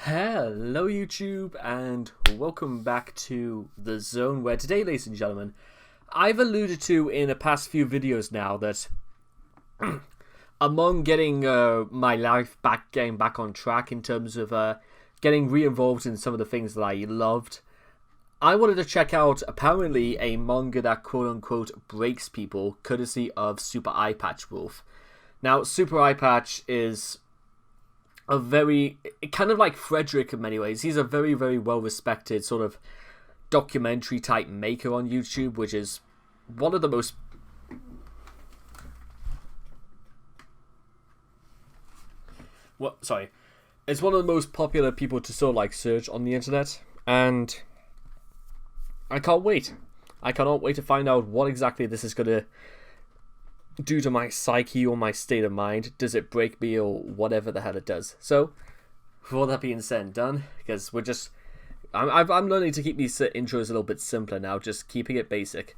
Hello YouTube and welcome back to The Zone, where today, ladies and gentlemen, I've alluded to in the past few videos now that among getting my life getting back on track in terms of getting re-involved in some of the things that I loved, I wanted to check out apparently a manga that quote-unquote breaks people, courtesy of Super Eyepatch Wolf. Now, Super Eyepatch is a very, kind of like Frederick in many ways. He's a very, very well-respected sort of documentary type maker on YouTube, which is one of the most it's one of the most popular people to sort of like search on the internet, and I can't wait. I cannot wait to find out what exactly this is gonna do to my psyche or my state of mind. Does it break me or whatever the hell it does? So, with all that being said and done, because I'm learning to keep these intros a little bit simpler now, just keeping it basic.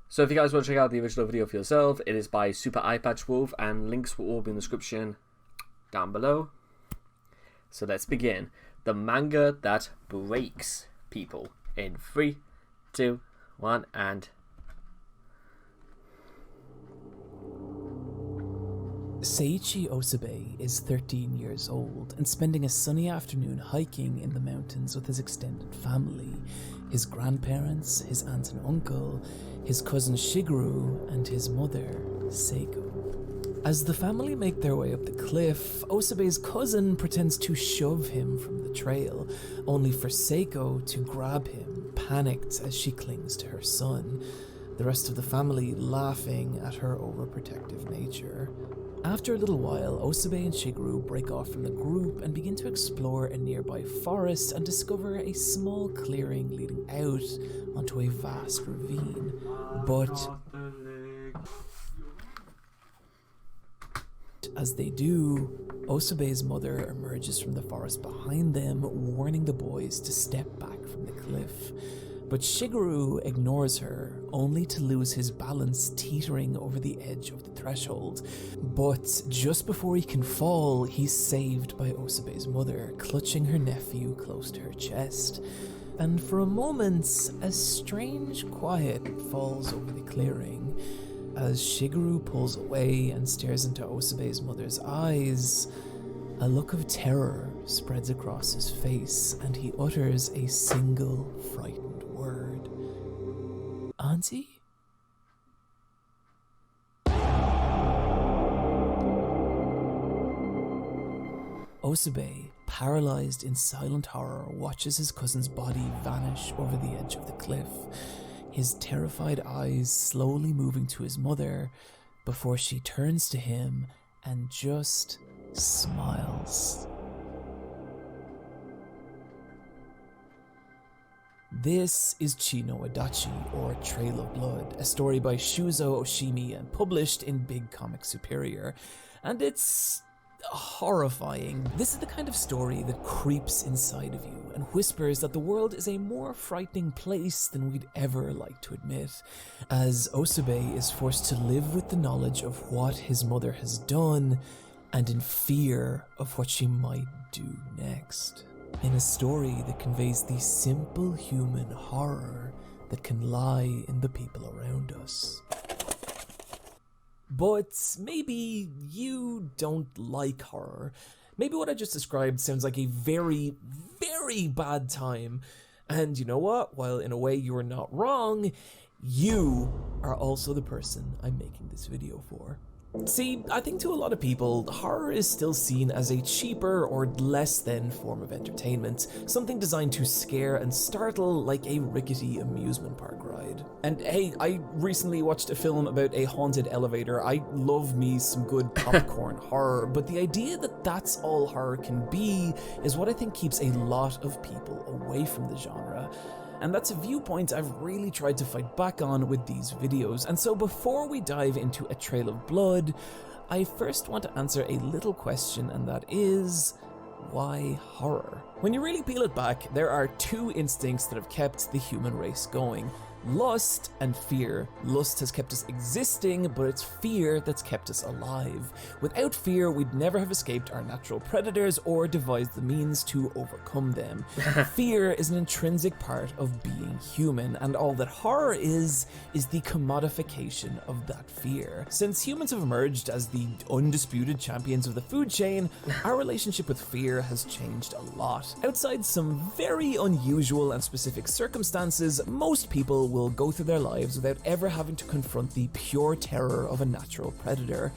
So if you guys want to check out the original video for yourself, it is by Super Eyepatch Wolf, and links will all be in the description down below. So let's begin. The manga that breaks people. In 3, 2, 1, and... Seiichi Osabe is 13 years old and spending a sunny afternoon hiking in the mountains with his extended family, his grandparents, his aunt and uncle, his cousin Shigeru, and his mother, Seiko. As the family make their way up the cliff, Osabe's cousin pretends to shove him from the trail, only for Seiko to grab him, panicked as she clings to her son, the rest of the family laughing at her overprotective nature. After a little while, Osabe and Shigeru break off from the group and begin to explore a nearby forest and discover a small clearing leading out onto a vast ravine. But as they do, Osabe's mother emerges from the forest behind them, warning the boys to step back from the cliff. But Shigeru ignores her, only to lose his balance teetering over the edge of the threshold. But just before he can fall, he's saved by Osabe's mother, clutching her nephew close to her chest. And for a moment, a strange quiet falls over the clearing. As Shigeru pulls away and stares into Osabe's mother's eyes, a look of terror spreads across his face, and he utters a single frightened word. Auntie? Osabe, paralyzed in silent horror, watches his cousin's body vanish over the edge of the cliff, his terrified eyes slowly moving to his mother before she turns to him and just smiles. This is Chi no Adachi, or Trail of Blood, a story by Shuzo Oshimi and published in Big Comic Superior, and it's horrifying. This is the kind of story that creeps inside of you and whispers that the world is a more frightening place than we'd ever like to admit, as Osabe is forced to live with the knowledge of what his mother has done and in fear of what she might do next. In a story that conveys the simple human horror that can lie in the people around us. But maybe you don't like horror. Maybe what I just described sounds like a very, very bad time. And you know what? While in a way you're not wrong, you are also the person I'm making this video for. See, I think to a lot of people, horror is still seen as a cheaper or less than form of entertainment, something designed to scare and startle like a rickety amusement park ride. And hey, I recently watched a film about a haunted elevator. I love me some good popcorn horror, but the idea that that's all horror can be is what I think keeps a lot of people away from the genre. And that's a viewpoint I've really tried to fight back on with these videos. And so before we dive into A Trail of Blood, I first want to answer a little question, and that is, why horror? When you really peel it back, there are two instincts that have kept the human race going. lust and fear. Lust has kept us existing, but it's fear that's kept us alive. Without fear, we'd never have escaped our natural predators or devised the means to overcome them. Fear is an intrinsic part of being human, and all that horror is the commodification of that fear. Since humans have emerged as the undisputed champions of the food chain, our relationship with fear has changed a lot. Outside some very unusual and specific circumstances, most people will go through their lives without ever having to confront the pure terror of a natural predator.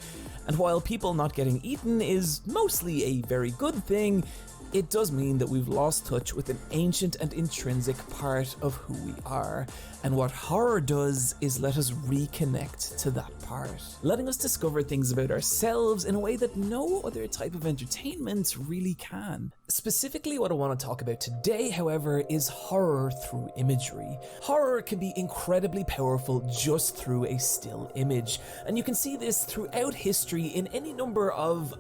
And while people not getting eaten is mostly a very good thing, it does mean that we've lost touch with an ancient and intrinsic part of who we are. And what horror does is let us reconnect to that part, letting us discover things about ourselves in a way that no other type of entertainment really can. Specifically, what I want to talk about today, however, is horror through imagery. Horror can be incredibly powerful just through a still image, and you can see this throughout history in any number of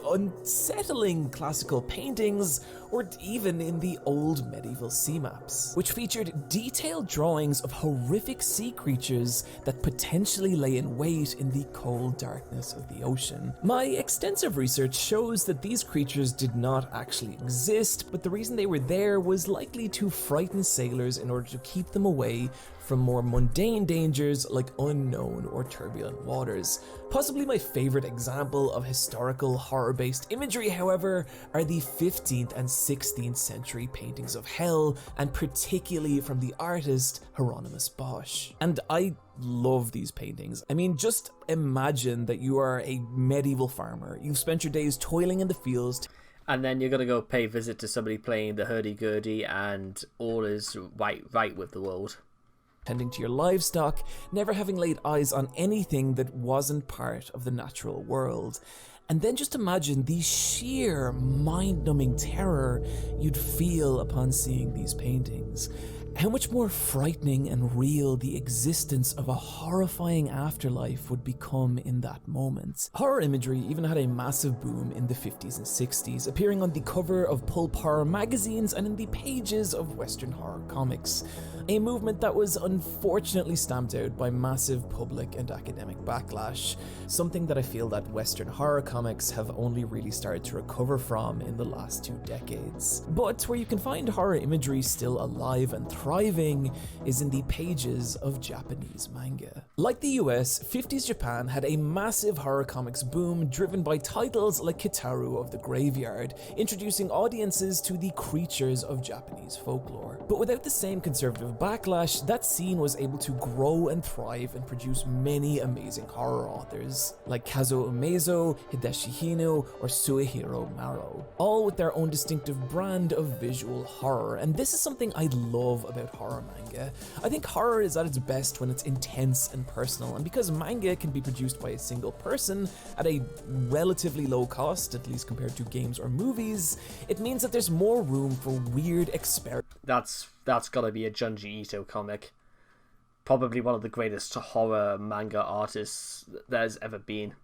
unsettling classical paintings, or even in the old medieval sea maps, which featured detailed drawings of horrific sea creatures that potentially lay in wait in the cold darkness of the ocean. My extensive research shows that these creatures did not actually exist, but the reason they were there was likely to frighten sailors in order to keep them away from more mundane dangers like unknown or turbulent waters. Possibly my favorite example of historical horror-based imagery, however, are the 15th and 16th century paintings of hell, and particularly from the artist Hieronymus Bosch. And I love these paintings. I mean, just imagine that you are a medieval farmer. You've spent your days toiling in the fields, and then you're going to go pay a visit to somebody playing the hurdy-gurdy and all is right with the world. Tending to your livestock, never having laid eyes on anything that wasn't part of the natural world. And then just imagine the sheer mind-numbing terror you'd feel upon seeing these paintings. How much more frightening and real the existence of a horrifying afterlife would become in that moment. Horror imagery even had a massive boom in the 50s and 60s, appearing on the cover of pulp horror magazines and in the pages of Western horror comics. A movement that was unfortunately stamped out by massive public and academic backlash, something that I feel that Western horror comics have only really started to recover from in the last 2 decades. But where you can find horror imagery still alive and thriving is in the pages of Japanese manga. Like the US, 50s Japan had a massive horror comics boom driven by titles like Kitaru of the Graveyard, introducing audiences to the creatures of Japanese folklore. But without the same conservative backlash, that scene was able to grow and thrive and produce many amazing horror authors, like Kazuo Umezo, Hideshi Hino, or Suehiro Maro, all with their own distinctive brand of visual horror. And this is something I love about horror manga. I think horror is at its best when it's intense and personal, and because manga can be produced by a single person at a relatively low cost, at least compared to games or movies, it means that there's more room for weird experiments. That's gotta be a Junji Ito comic. Probably one of the greatest horror manga artists there's ever been.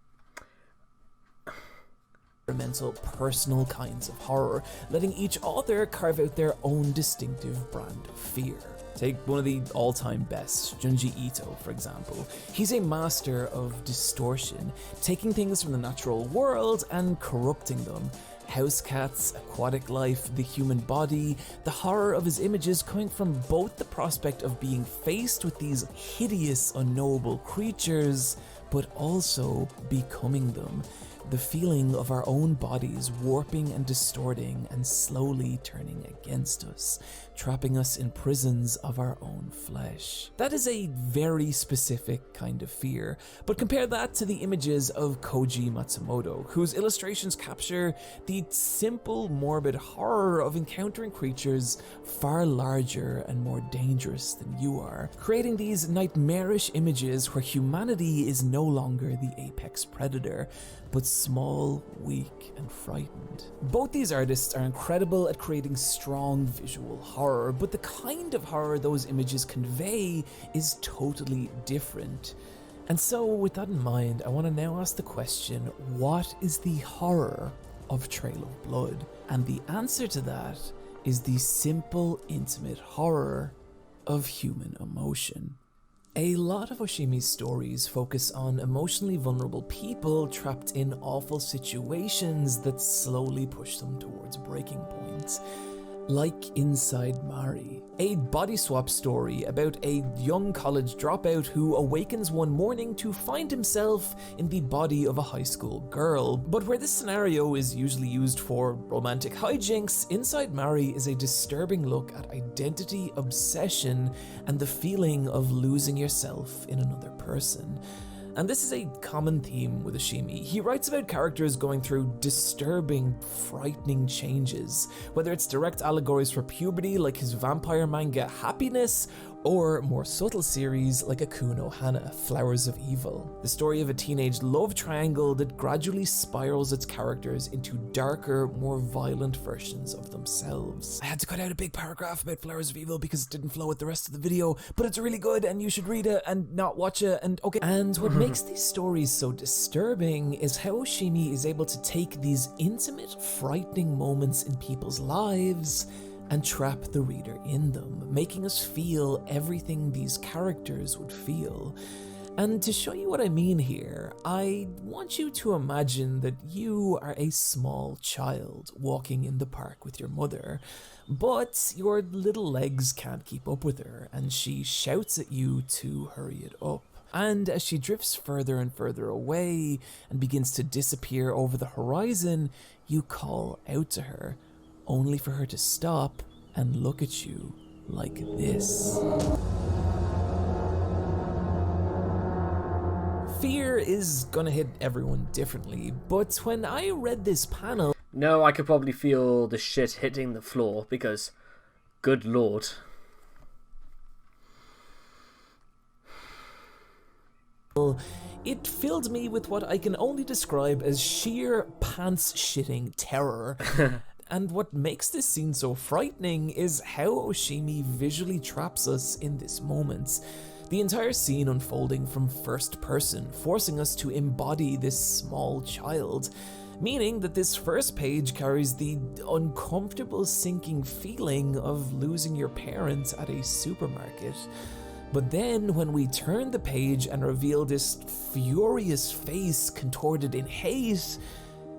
Experimental, personal kinds of horror, letting each author carve out their own distinctive brand of fear. Take one of the all-time best, Junji Ito, for example. He's a master of distortion, taking things from the natural world and corrupting them. House cats, aquatic life, the human body, the horror of his images coming from both the prospect of being faced with these hideous, unknowable creatures, but also becoming them. The feeling of our own bodies warping and distorting and slowly turning against us, trapping us in prisons of our own flesh. That is a very specific kind of fear, but compare that to the images of Koji Matsumoto, whose illustrations capture the simple, morbid horror of encountering creatures far larger and more dangerous than you are, creating these nightmarish images where humanity is no longer the apex predator, but small, weak, and frightened. Both these artists are incredible at creating strong visual horror, but the kind of horror those images convey is totally different. And so, with that in mind, I want to now ask the question, what is the horror of Trail of Blood? And the answer to that is the simple, intimate horror of human emotion. A lot of Oshimi's stories focus on emotionally vulnerable people trapped in awful situations that slowly push them towards breaking point. Like Inside Mari, a body swap story about a young college dropout who awakens one morning to find himself in the body of a high school girl. But where this scenario is usually used for romantic hijinks, Inside Mari is a disturbing look at identity, obsession, and the feeling of losing yourself in another person. And this is a common theme with Oshimi. He writes about characters going through disturbing, frightening changes, whether it's direct allegories for puberty like his vampire manga Happiness, or more subtle series like Aku no Hana, Flowers of Evil, the story of a teenage love triangle that gradually spirals its characters into darker, more violent versions of themselves. I had to cut out a big paragraph about Flowers of Evil because it didn't flow with the rest of the video, but it's really good and you should read it and not watch it, and okay. And what makes these stories so disturbing is how Oshimi is able to take these intimate, frightening moments in people's lives and trap the reader in them, making us feel everything these characters would feel. And to show you what I mean here, I want you to imagine that you are a small child walking in the park with your mother, but your little legs can't keep up with her, and she shouts at you to hurry it up. And as she drifts further and further away and begins to disappear over the horizon, you call out to her, only for her to stop and look at you like this. Fear is gonna hit everyone differently, but when I read this panel... No, I could probably feel the shit hitting the floor because, good lord. It filled me with what I can only describe as sheer pants-shitting terror. And what makes this scene so frightening is how Oshimi visually traps us in this moment. The entire scene unfolding from first person, forcing us to embody this small child, meaning that this first page carries the uncomfortable sinking feeling of losing your parents at a supermarket. But then when we turn the page and reveal this furious face contorted in hate,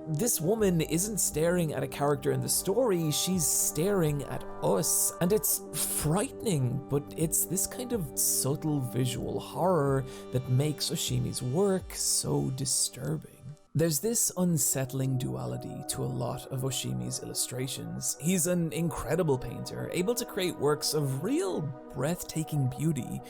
this woman isn't staring at a character in the story, she's staring at us. And it's frightening, but it's this kind of subtle visual horror that makes Oshimi's work so disturbing. There's this unsettling duality to a lot of Oshimi's illustrations. He's an incredible painter, able to create works of real breathtaking beauty.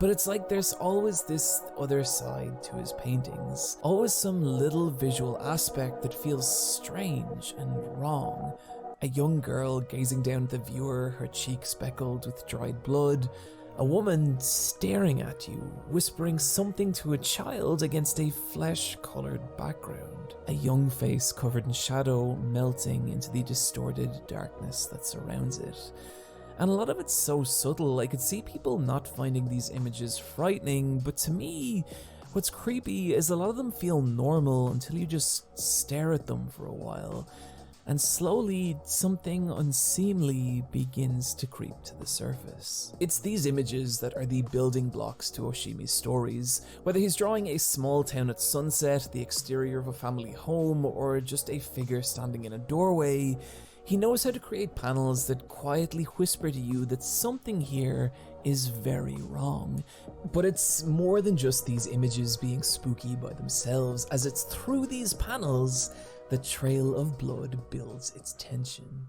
But it's like there's always this other side to his paintings. Always some little visual aspect that feels strange and wrong. A young girl gazing down at the viewer, her cheek speckled with dried blood. A woman staring at you, whispering something to a child against a flesh-colored background. A young face covered in shadow melting into the distorted darkness that surrounds it. And a lot of it's so subtle, I could see people not finding these images frightening, but to me, what's creepy is a lot of them feel normal until you just stare at them for a while. And slowly, something unseemly begins to creep to the surface. It's these images that are the building blocks to Oshimi's stories. Whether he's drawing a small town at sunset, the exterior of a family home, or just a figure standing in a doorway, he knows how to create panels that quietly whisper to you that something here is very wrong. But it's more than just these images being spooky by themselves, as it's through these panels the trail of blood builds its tension.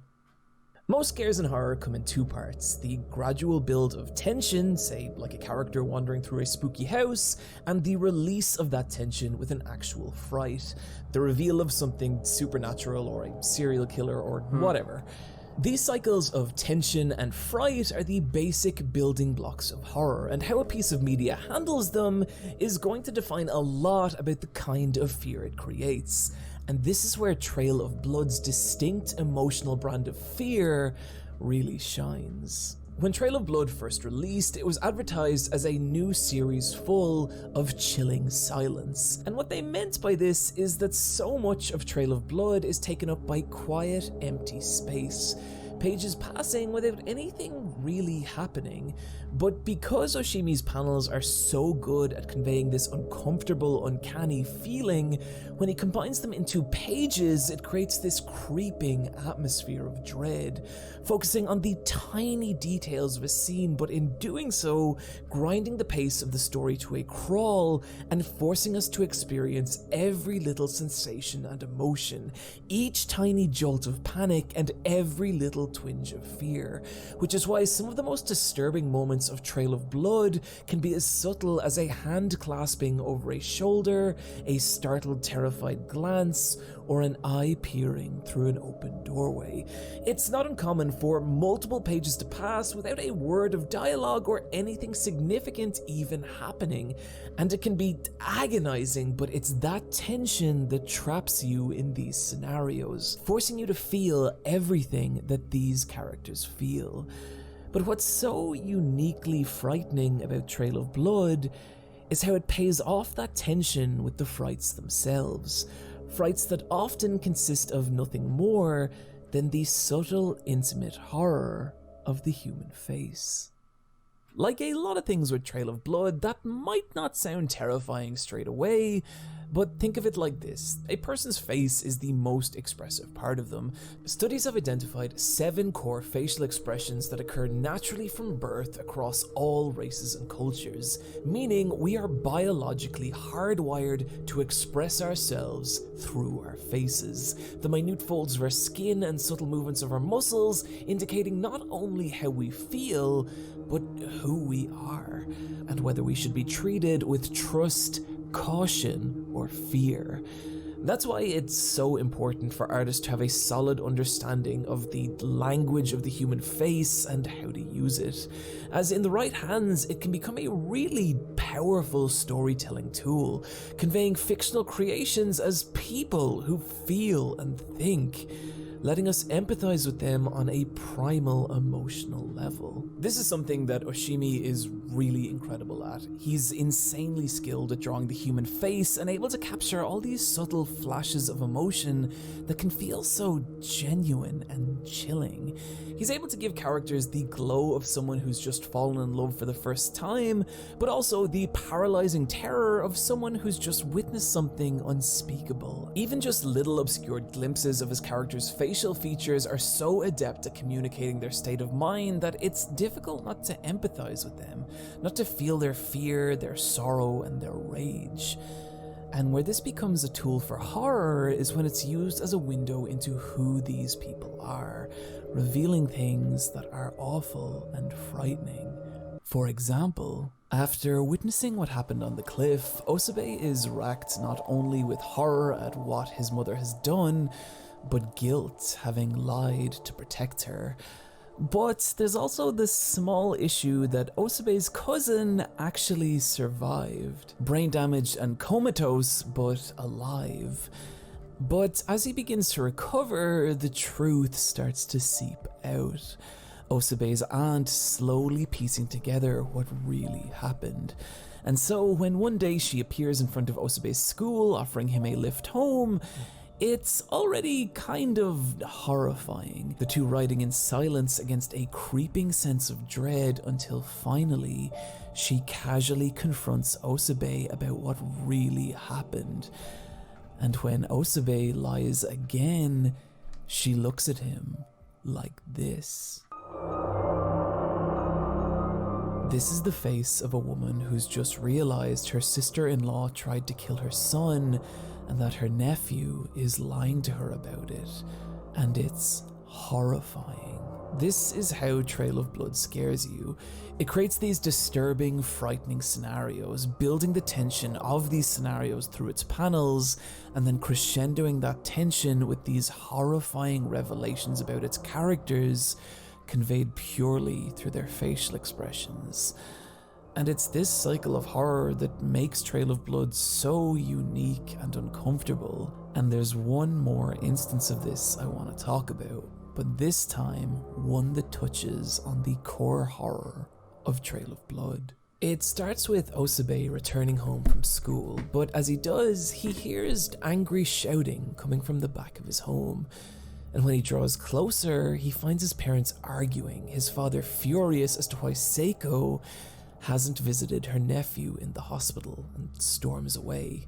Most scares in horror come in two parts: the gradual build of tension, say like a character wandering through a spooky house, and the release of that tension with an actual fright, the reveal of something supernatural or a serial killer or whatever. These cycles of tension and fright are the basic building blocks of horror, and how a piece of media handles them is going to define a lot about the kind of fear it creates. And this is where Trail of Blood's distinct emotional brand of fear really shines. When Trail of Blood first released, it was advertised as a new series full of chilling silence. And what they meant by this is that so much of Trail of Blood is taken up by quiet, empty space. pages passing without anything really happening. But because Oshimi's panels are so good at conveying this uncomfortable, uncanny feeling, when he combines them into pages, it creates this creeping atmosphere of dread, focusing on the tiny details of a scene, but in doing so, grinding the pace of the story to a crawl and forcing us to experience every little sensation and emotion, each tiny jolt of panic and every little twinge of fear, which is why some of the most disturbing moments of Trail of Blood can be as subtle as a hand clasping over a shoulder, a startled, terrified glance, or an eye peering through an open doorway. It's not uncommon for multiple pages to pass without a word of dialogue or anything significant even happening, and it can be agonizing, but it's that tension that traps you in these scenarios, forcing you to feel everything that these characters feel. But what's so uniquely frightening about Trail of Blood is how it pays off that tension with the frights themselves. Frights that often consist of nothing more than the subtle, intimate horror of the human face. Like a lot of things with Trail of Blood, that might not sound terrifying straight away, but think of it like this. A person's face is the most expressive part of them. Studies have identified 7 core facial expressions that occur naturally from birth across all races and cultures, meaning we are biologically hardwired to express ourselves through our faces. The minute folds of our skin and subtle movements of our muscles indicating not only how we feel, but who we are, and whether we should be treated with trust, caution, or fear. That's why it's so important for artists to have a solid understanding of the language of the human face and how to use it, as in the right hands it can become a really powerful storytelling tool, conveying fictional creations as people who feel and think, letting us empathize with them on a primal emotional level. This is something that Oshimi is really incredible at. He's insanely skilled at drawing the human face and able to capture all these subtle flashes of emotion that can feel so genuine and chilling. He's able to give characters the glow of someone who's just fallen in love for the first time, but also the paralyzing terror of someone who's just witnessed something unspeakable. Even just little obscured glimpses of his character's facial features are so adept at communicating their state of mind that it's difficult not to empathize with them, not to feel their fear, their sorrow, and their rage. And where this becomes a tool for horror is when it's used as a window into who these people are, revealing things that are awful and frightening. For example, after witnessing what happened on the cliff, Osabe is racked not only with horror at what his mother has done, but guilt, having lied to protect her. But there's also this small issue that Osabe's cousin actually survived. Brain damaged and comatose, but alive. But as he begins to recover, the truth starts to seep out. Osabe's aunt slowly piecing together what really happened. And so when one day she appears in front of Osabe's school offering him a lift home, it's already kind of horrifying, the two riding in silence against a creeping sense of dread until finally she casually confronts Osabe about what really happened. And when Osabe lies again, she looks at him like this. This is the face of a woman who's just realized her sister-in-law tried to kill her son and that her nephew is lying to her about it, and it's horrifying. This is how Trail of Blood scares you. It creates these disturbing, frightening scenarios, building the tension of these scenarios through its panels, and then crescendoing that tension with these horrifying revelations about its characters, conveyed purely through their facial expressions. And it's this cycle of horror that makes Trail of Blood so unique and uncomfortable. And there's one more instance of this I want to talk about, but this time one that touches on the core horror of Trail of Blood. It starts with Osabe returning home from school, but as he does, he hears angry shouting coming from the back of his home. And when he draws closer, he finds his parents arguing, his father furious as to why Seiko hasn't visited her nephew in the hospital, and storms away.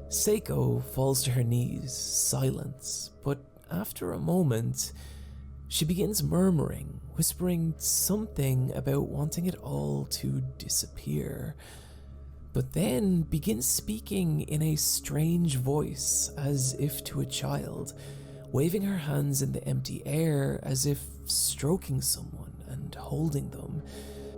Seiko falls to her knees, silence, but after a moment, she begins murmuring, whispering something about wanting it all to disappear, but then begins speaking in a strange voice, as if to a child, waving her hands in the empty air as if stroking someone and holding them,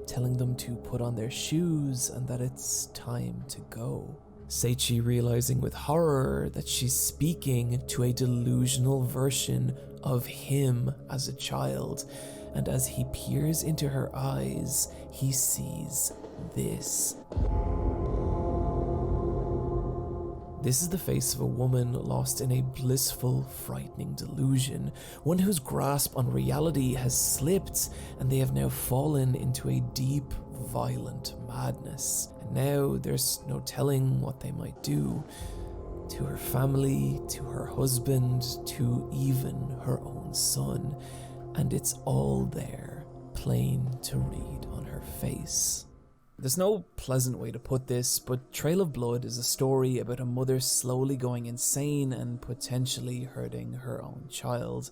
telling them to put on their shoes and that it's time to go. Seichi realizing with horror that she's speaking to a delusional version of him as a child, and as he peers into her eyes, he sees this. This is the face of a woman lost in a blissful, frightening delusion, one whose grasp on reality has slipped and they have now fallen into a deep, violent madness. And now there's no telling what they might do to her family, to her husband, to even her own son. And it's all there, plain to read on her face. There's no pleasant way to put this, but Trail of Blood is a story about a mother slowly going insane and potentially hurting her own child.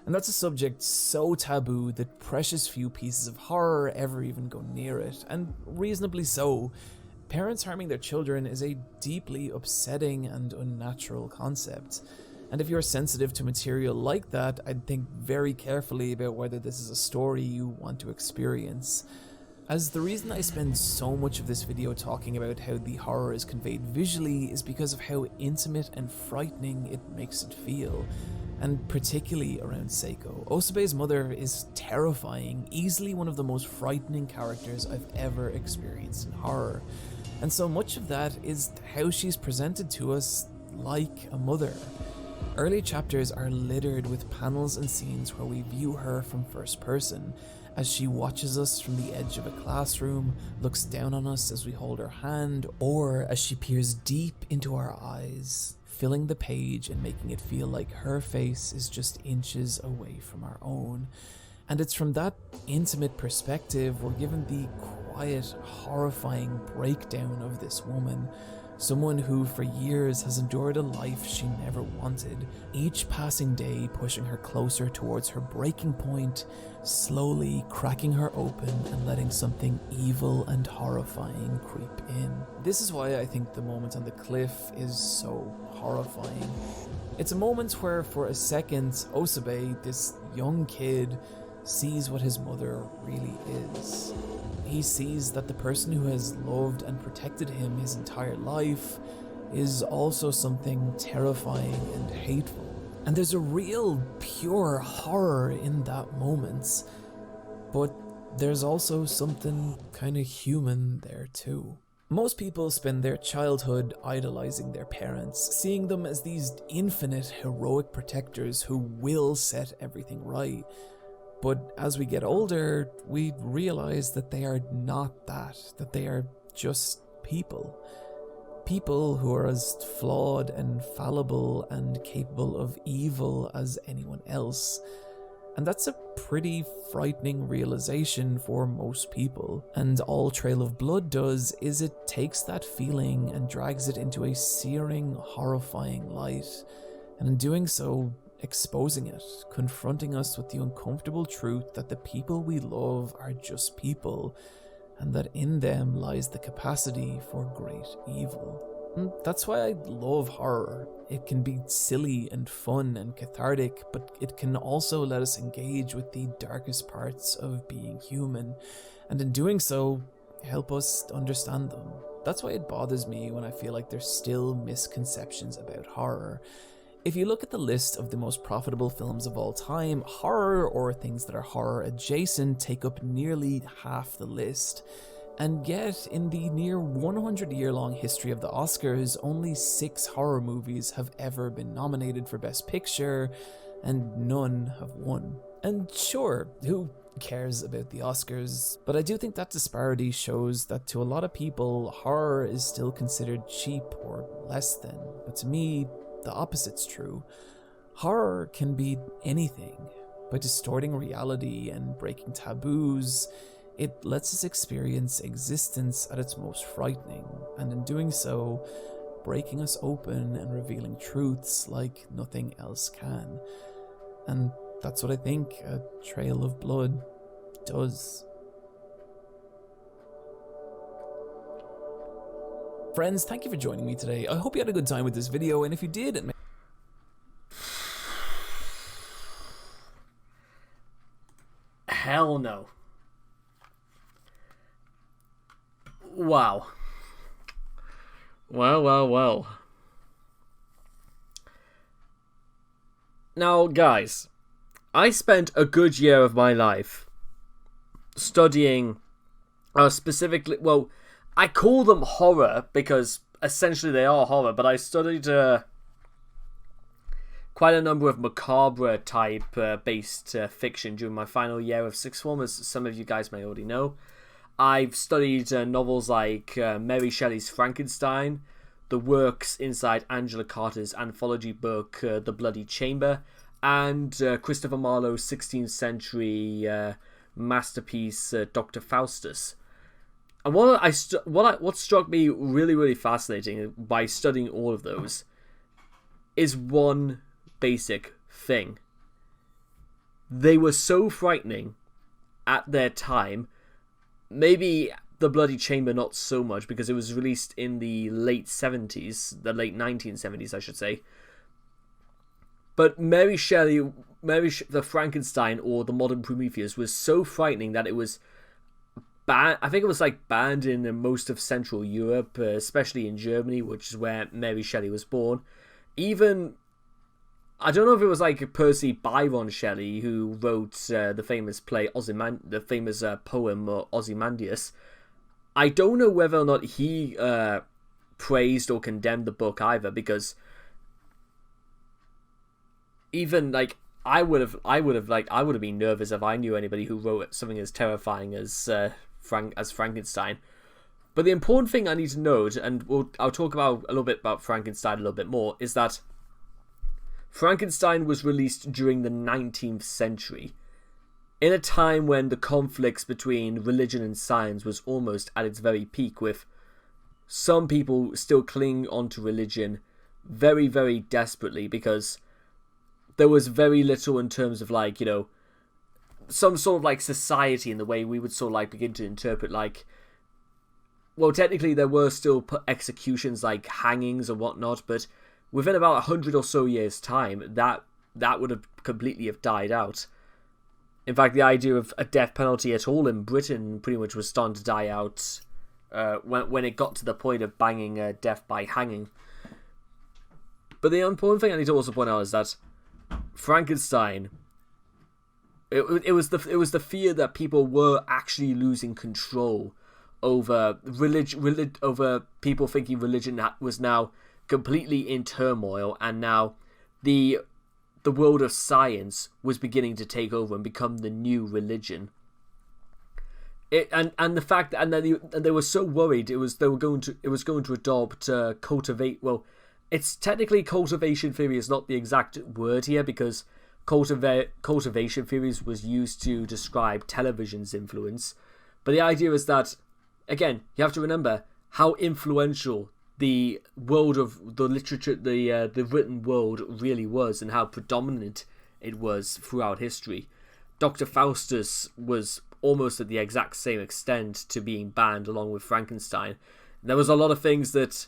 And that's a subject so taboo that precious few pieces of horror ever even go near it, and reasonably so. Parents harming their children is a deeply upsetting and unnatural concept. And if you're sensitive to material like that, I'd think very carefully about whether this is a story you want to experience. As the reason I spend so much of this video talking about how the horror is conveyed visually is because of how intimate and frightening it makes it feel, and particularly around Seiko. Osobe's mother is terrifying, easily one of the most frightening characters I've ever experienced in horror, and so much of that is how she's presented to us like a mother. Early chapters are littered with panels and scenes where we view her from first person, as she watches us from the edge of a classroom, looks down on us as we hold her hand, or as she peers deep into our eyes, filling the page and making it feel like her face is just inches away from our own. And it's from that intimate perspective we're given the quiet, horrifying breakdown of this woman, someone who for years has endured a life she never wanted, each passing day pushing her closer towards her breaking point, slowly cracking her open and letting something evil and horrifying creep in. This is why I think the moment on the cliff is so horrifying. It's a moment where for a second Osobe, this young kid, sees what his mother really is. He sees that the person who has loved and protected him his entire life is also something terrifying and hateful. And there's a real pure horror in that moment, but there's also something kind of human there too. Most people spend their childhood idolizing their parents, seeing them as these infinite heroic protectors who will set everything right. But as we get older, we realize that they are not that they are just people. People who are as flawed and fallible and capable of evil as anyone else. And that's a pretty frightening realization for most people. And all Trail of Blood does is it takes that feeling and drags it into a searing, horrifying light. And in doing so, exposing it, confronting us with the uncomfortable truth that the people we love are just people, and that in them lies the capacity for great evil. And that's why I love horror. It can be silly and fun and cathartic, but it can also let us engage with the darkest parts of being human, and in doing so, help us understand them. That's why it bothers me when I feel like there's still misconceptions about horror. If you look at the list of the most profitable films of all time, horror or things that are horror adjacent take up nearly half the list. And yet, in the near 100-year-long history of the Oscars, only 6 horror movies have ever been nominated for Best Picture, and none have won. And sure, who cares about the Oscars? But I do think that disparity shows that to a lot of people, horror is still considered cheap or less than. But to me, the opposite's true. Horror can be anything. By distorting reality and breaking taboos, it lets us experience existence at its most frightening, and in doing so, breaking us open and revealing truths like nothing else can. And that's what I think a trail of blood does. Friends, thank you for joining me today. I hope you had a good time with this video, and if you did... Hell no. Wow. Well. Now, guys, I spent a good year of my life studying specifically, well, I call them horror because essentially they are horror, but I studied quite a number of macabre type based fiction during my final year of sixth form, as some of you guys may already know. I've studied novels like Mary Shelley's Frankenstein, the works inside Angela Carter's anthology book The Bloody Chamber, and Christopher Marlowe's 16th century masterpiece Dr. Faustus. And what struck me really fascinating by studying all of those is one basic thing. They were so frightening at their time. Maybe The Bloody Chamber not so much, because it was released in the late 70s, the late 1970s I should say. But Mary Shelley, the Frankenstein or the Modern Prometheus was so frightening that it was banned. I think it was like banned in most of Central Europe, especially in Germany, which is where Mary Shelley was born. Even, I don't know if it was like Percy Byron Shelley who wrote the famous play the famous poem Ozymandias. I don't know whether or not he praised or condemned the book either, because even like I would have been nervous if I knew anybody who wrote something as terrifying as Frankenstein. But the important thing I need to note, and I'll talk about a little bit about Frankenstein a little bit more, is that Frankenstein was released during the 19th century, in a time when the conflicts between religion and science was almost at its very peak, with some people still clinging onto religion very, very desperately, because there was very little in terms of, like, you know, some sort of like society in the way we would sort of like begin to interpret, like, well, technically there were still executions like hangings or whatnot, but within about 100 or so years time that would have completely have died out. In fact, the idea of a death penalty at all in Britain pretty much was starting to die out when it got to the point of banging death by hanging. But the important thing I need to also point out is that Frankenstein, it was the fear that people were actually losing control over over people thinking religion was now completely in turmoil, and now the world of science was beginning to take over and become the new religion. And the fact that, and they were so worried it was going to adopt cultivate. Well, it's technically cultivation theory is not the exact word here, because cultivation theories was used to describe television's influence. But the idea is that, again, you have to remember how influential the world of the literature, the written world really was, and how predominant it was throughout history. Dr. Faustus was almost at the exact same extent to being banned along with Frankenstein. There was a lot of things that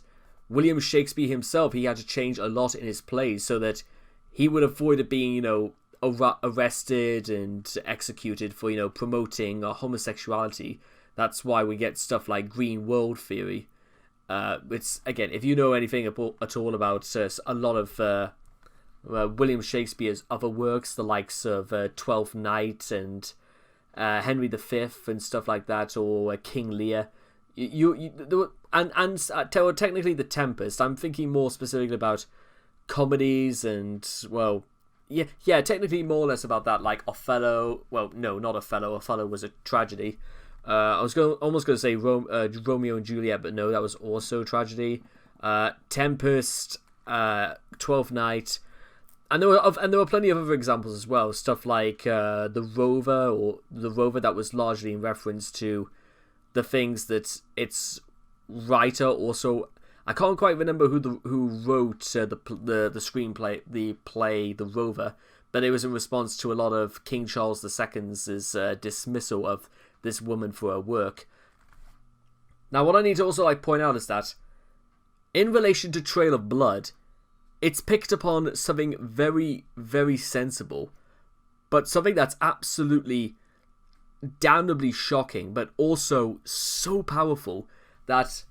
William Shakespeare himself, he had to change a lot in his plays so that he would avoid being, you know, arrested and executed for, you know, promoting homosexuality. That's why we get stuff like green world theory. It's, again, if you know anything at all about a lot of William Shakespeare's other works, the likes of Twelfth Night and Henry V and stuff like that, or King Lear, technically The Tempest. I'm thinking more specifically about comedies and, well, yeah, technically more or less about that, like Othello. Well, no, not Othello. Othello was a tragedy. I was almost going to say Romeo and Juliet, but no, that was also tragedy. Tempest, Twelfth Night, And there were plenty of other examples as well. Stuff like the rover that was largely in reference to the things that its writer also. I can't quite remember who wrote the screenplay, The Rover, but it was in response to a lot of King Charles II's dismissal of this woman for her work. Now, what I need to also point out is that in relation to Trail of Blood, it's picked upon something very, very sensible, but something that's absolutely damnably shocking, but also so powerful that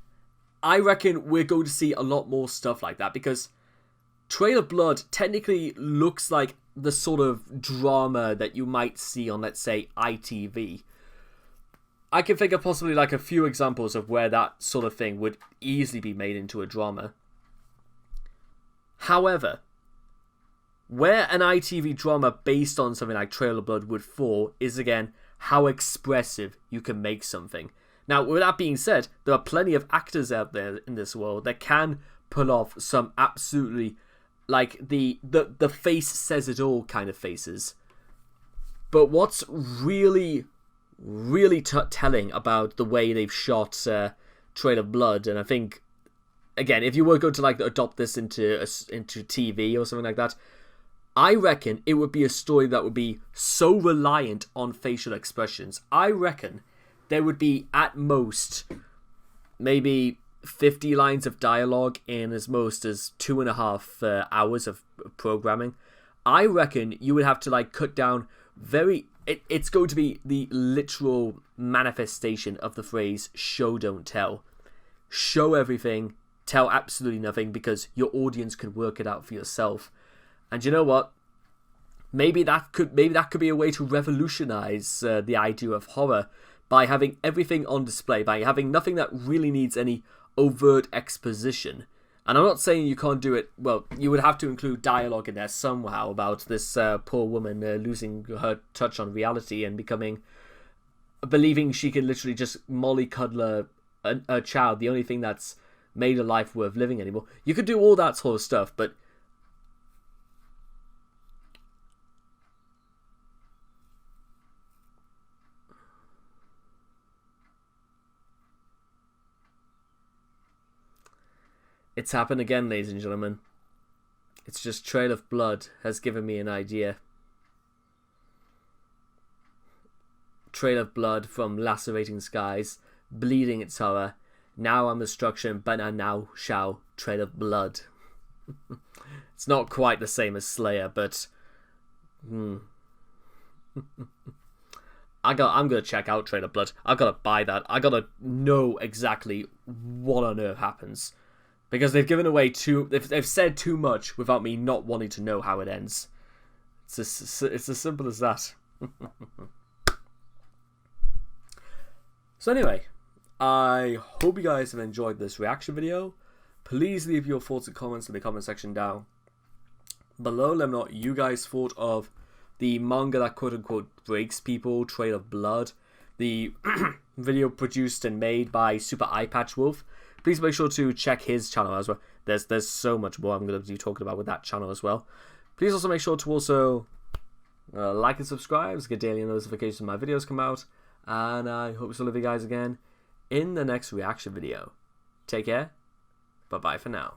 I reckon we're going to see a lot more stuff like that, because Trail of Blood technically looks like the sort of drama that you might see on, let's say, ITV. I can think of possibly a few examples of where that sort of thing would easily be made into a drama. However, where an ITV drama based on something like Trail of Blood would fall is, again, how expressive you can make something. Now, with that being said, there are plenty of actors out there in this world that can pull off some absolutely, the face says it all kind of faces. But what's really, really telling about the way they've shot Trail of Blood, and I think, again, if you were going to adopt this into TV or something like that, I reckon it would be a story that would be so reliant on facial expressions. I reckon there would be at most maybe 50 lines of dialogue in as most as 2.5 hours of programming. I reckon you would have to cut down it's going to be the literal manifestation of the phrase show don't tell. Show everything, tell absolutely nothing, because your audience could work it out for yourself. And you know what? Maybe that could be a way to revolutionize the idea of horror by having everything on display, by having nothing that really needs any overt exposition. And I'm not saying you can't do it. Well, you would have to include dialogue in there somehow about this poor woman losing her touch on reality and believing she can literally just mollycoddle a child, the only thing that's made a life worth living anymore. You could do all that sort of stuff, but it's happened again, ladies and gentlemen. It's just Trail of Blood has given me an idea. Trail of Blood from lacerating skies, bleeding its horror. Now I'm destruction, but I now shall Trail of Blood. It's not quite the same as Slayer, but I'm gonna check out Trail of Blood. I gotta buy that. I gotta know exactly what on earth happens. Because they've given away they've said too much without me not wanting to know how it ends. It's as simple as that. So anyway, I hope you guys have enjoyed this reaction video. Please leave your thoughts and comments in the comment section down below. Let me know what you guys thought of the manga that quote-unquote breaks people, Trail of Blood. The video produced and made by Super Eyepatch Wolf. Please make sure to check his channel as well. There's so much more I'm going to be talking about with that channel as well. Please also make sure to also like and subscribe to get daily notifications when my videos come out. And I hope to see you guys again in the next reaction video. Take care. Bye-bye for now.